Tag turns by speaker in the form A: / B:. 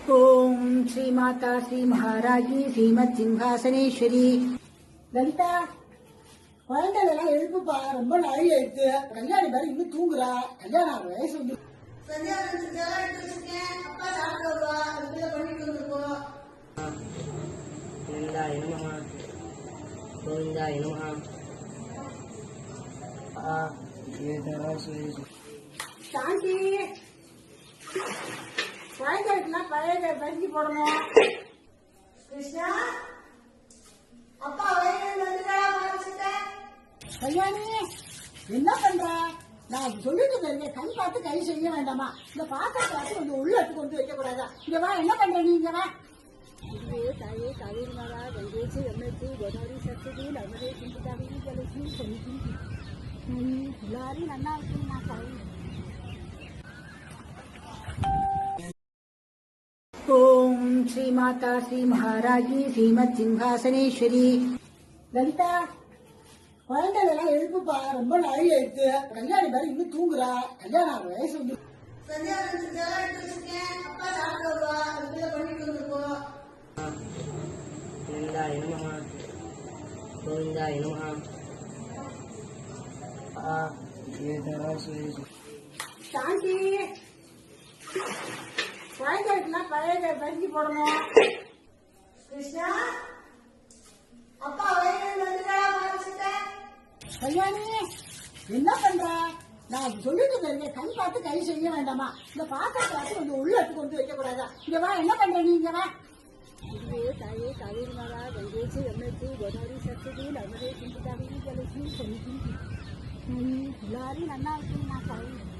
A: ஓம் ஸ்ரீ மாதா ஸ்ரீ மகாராஜி ஸ்ரீமத் சிம்ஹாசனேஸ்வரி. லலிதா, குழந்தைகளெல்லாம் எழுப்புப்பா, ரொம்ப நாளை ஆயிடுச்சு. கல்யாணி மாதிரி இன்னும் தூங்குறா. கல்யாணம் ஆகிற வயசு வந்து சாந்தி. குழந்தைகளுக்குலாம் பழைய பறிஞ்சு போடணும். கிருஷ்ணா, அப்பா கல்யாணி என்ன பண்ற? நான் சொல்லிட்டு இருக்கேன், கண் பார்த்து கை செய்ய வேண்டாமா? இந்த பாத்திரத்தை பார்த்து கொஞ்சம் உள்ள எடுத்து கொண்டு வைக்க கூடாதா? இங்க வா, என்ன பண்ற நீ? இங்க வா. தாயே காவேரி மாதா கங்கேச்சு எம்எச்சி கோதாவரி சரஸ்வதி நர்மதே சிந்து காவேரி ஜலஸ்மி சன்னிதி எல்லாரும் நல்லா இருக்கு. நான் காவேரி. ஓம் ஸ்ரீ மாதா ஸ்ரீ மகாராஜி ஸ்ரீமத் சிம்ஹாசனேஸ்வரி. லலிதா, குழந்தைகளெல்லாம் எழுப்புப்பா, ரொம்ப நாளை ஆயிடுச்சு. கல்யாணி மாதிரி இன்னும் தூங்குறா. கல்யாணம் ஆகிற வயசு வந்து சாந்தி. குழந்தைகளுக்குலாம் பழைய பறிஞ்சு போடணும். கிருஷ்ணா, அப்பா கல்யாணி என்ன பண்ற? நான் சொல்லிட்டு இருக்கேன், கண் பார்த்து கை செய்ய வேண்டாமா? இந்த பாத்திரத்தை பார்த்து கொஞ்சம் உள்ள எடுத்து கொண்டு வைக்க கூடாதா? இங்க வா, என்ன பண்ற நீ? இங்க வா. தாயே காவேரி மாதா கங்கேச்சு எம்எச்சி கோதாவரி சரஸ்வதி நர்மதே சிந்து காவேரி ஜலஸ்மி சன்னிதி எல்லாரும் நல்லா இருக்கு. நான் காவேரி.